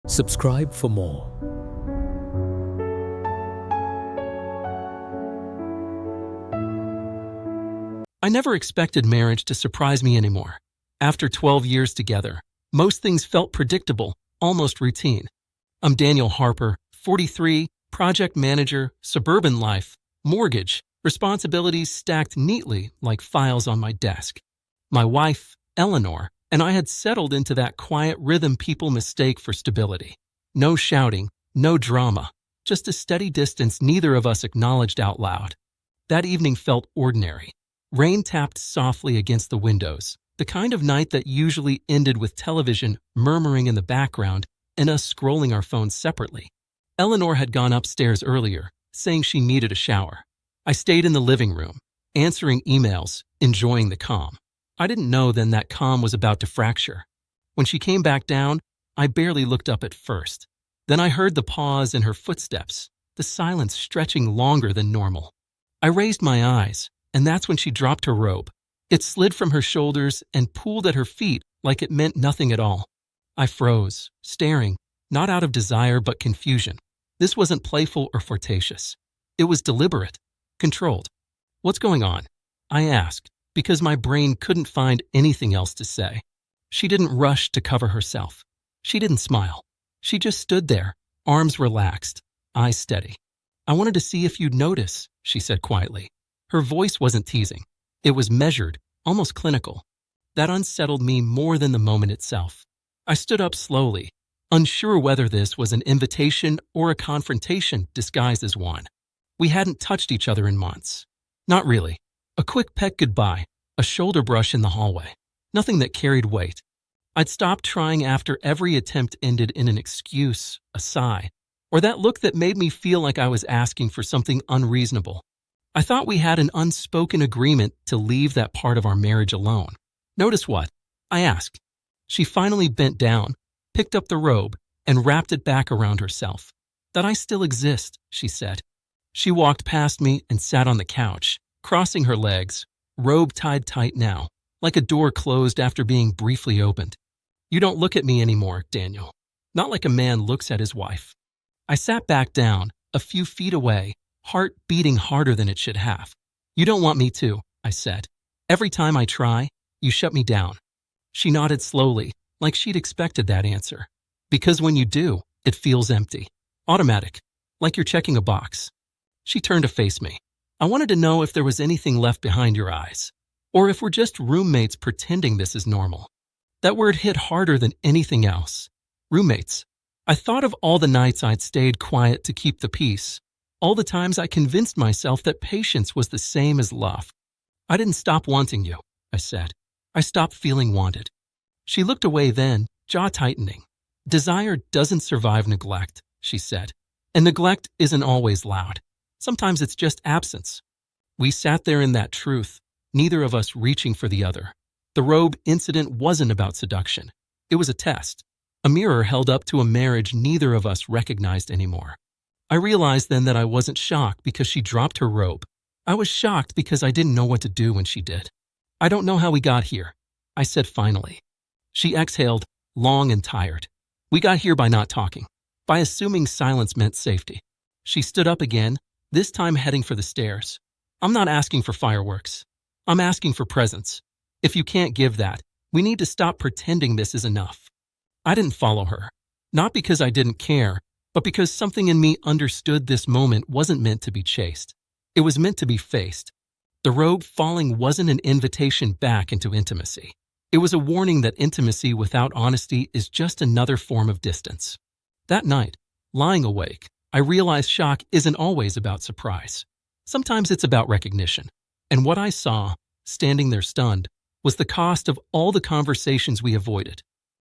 Subscribe for more. I never expected marriage to surprise me anymore. After 12 years together, most things felt predictable, almost routine. I'm Daniel Harper, 43, project manager, suburban life, mortgage, responsibilities stacked neatly like files on my desk. My wife, Eleanor, and I had settled into that quiet rhythm people mistake for stability. No shouting, no drama, just a steady distance neither of us acknowledged out loud. That evening felt ordinary. Rain tapped softly against the windows, the kind of night that usually ended with television murmuring in the background and us scrolling our phones separately. Eleanor had gone upstairs earlier, saying she needed a shower. I stayed in the living room, answering emails, enjoying the calm. I didn't know then that calm was about to fracture. When she came back down, I barely looked up at first. Then I heard the pause in her footsteps, the silence stretching longer than normal. I raised my eyes, and that's when she dropped her robe. It slid from her shoulders and pooled at her feet like it meant nothing at all. I froze, staring, not out of desire but confusion. This wasn't playful or flirtatious. It was deliberate, controlled. "What's going on?" I asked, because my brain couldn't find anything else to say. She didn't rush to cover herself. She didn't smile. She just stood there, arms relaxed, eyes steady. "I wanted to see if you'd notice," she said quietly. Her voice wasn't teasing. It was measured, almost clinical. That unsettled me more than the moment itself. I stood up slowly, unsure whether this was an invitation or a confrontation disguised as one. We hadn't touched each other in months. Not really. A quick peck goodbye, a shoulder brush in the hallway. Nothing that carried weight. I'd stopped trying after every attempt ended in an excuse, a sigh, or that look that made me feel like I was asking for something unreasonable. I thought we had an unspoken agreement to leave that part of our marriage alone. "Notice what?" I asked. She finally bent down, picked up the robe, and wrapped it back around herself. "That I still exist," she said. She walked past me and sat on the couch, crossing her legs, robe tied tight now, like a door closed after being briefly opened. "You don't look at me anymore, Daniel. Not like a man looks at his wife." I sat back down, a few feet away, heart beating harder than it should have. "You don't want me to," I said. "Every time I try, you shut me down." She nodded slowly, like she'd expected that answer. "Because when you do, it feels empty. Automatic, like you're checking a box." She turned to face me. "I wanted to know if there was anything left behind your eyes, or if we're just roommates pretending this is normal." That word hit harder than anything else. Roommates. I thought of all the nights I'd stayed quiet to keep the peace, all the times I convinced myself that patience was the same as love. "I didn't stop wanting you," I said. "I stopped feeling wanted." She looked away then, jaw tightening. "Desire doesn't survive neglect," she said. "And neglect isn't always loud. Sometimes it's just absence." We sat there in that truth, neither of us reaching for the other. The robe incident wasn't about seduction. It was a test, a mirror held up to a marriage neither of us recognized anymore. I realized then that I wasn't shocked because she dropped her robe. I was shocked because I didn't know what to do when she did. "I don't know how we got here," I said finally. She exhaled, long and tired. "We got here by not talking, by assuming silence meant safety." She stood up again, this time heading for the stairs. "I'm not asking for fireworks. I'm asking for presence. If you can't give that, we need to stop pretending this is enough." I didn't follow her, not because I didn't care, but because something in me understood this moment wasn't meant to be chased. It was meant to be faced. The robe falling wasn't an invitation back into intimacy. It was a warning that intimacy without honesty is just another form of distance. That night, lying awake, I realized shock isn't always about surprise. Sometimes it's about recognition. And what I saw, standing there stunned, was the cost of all the conversations we avoided,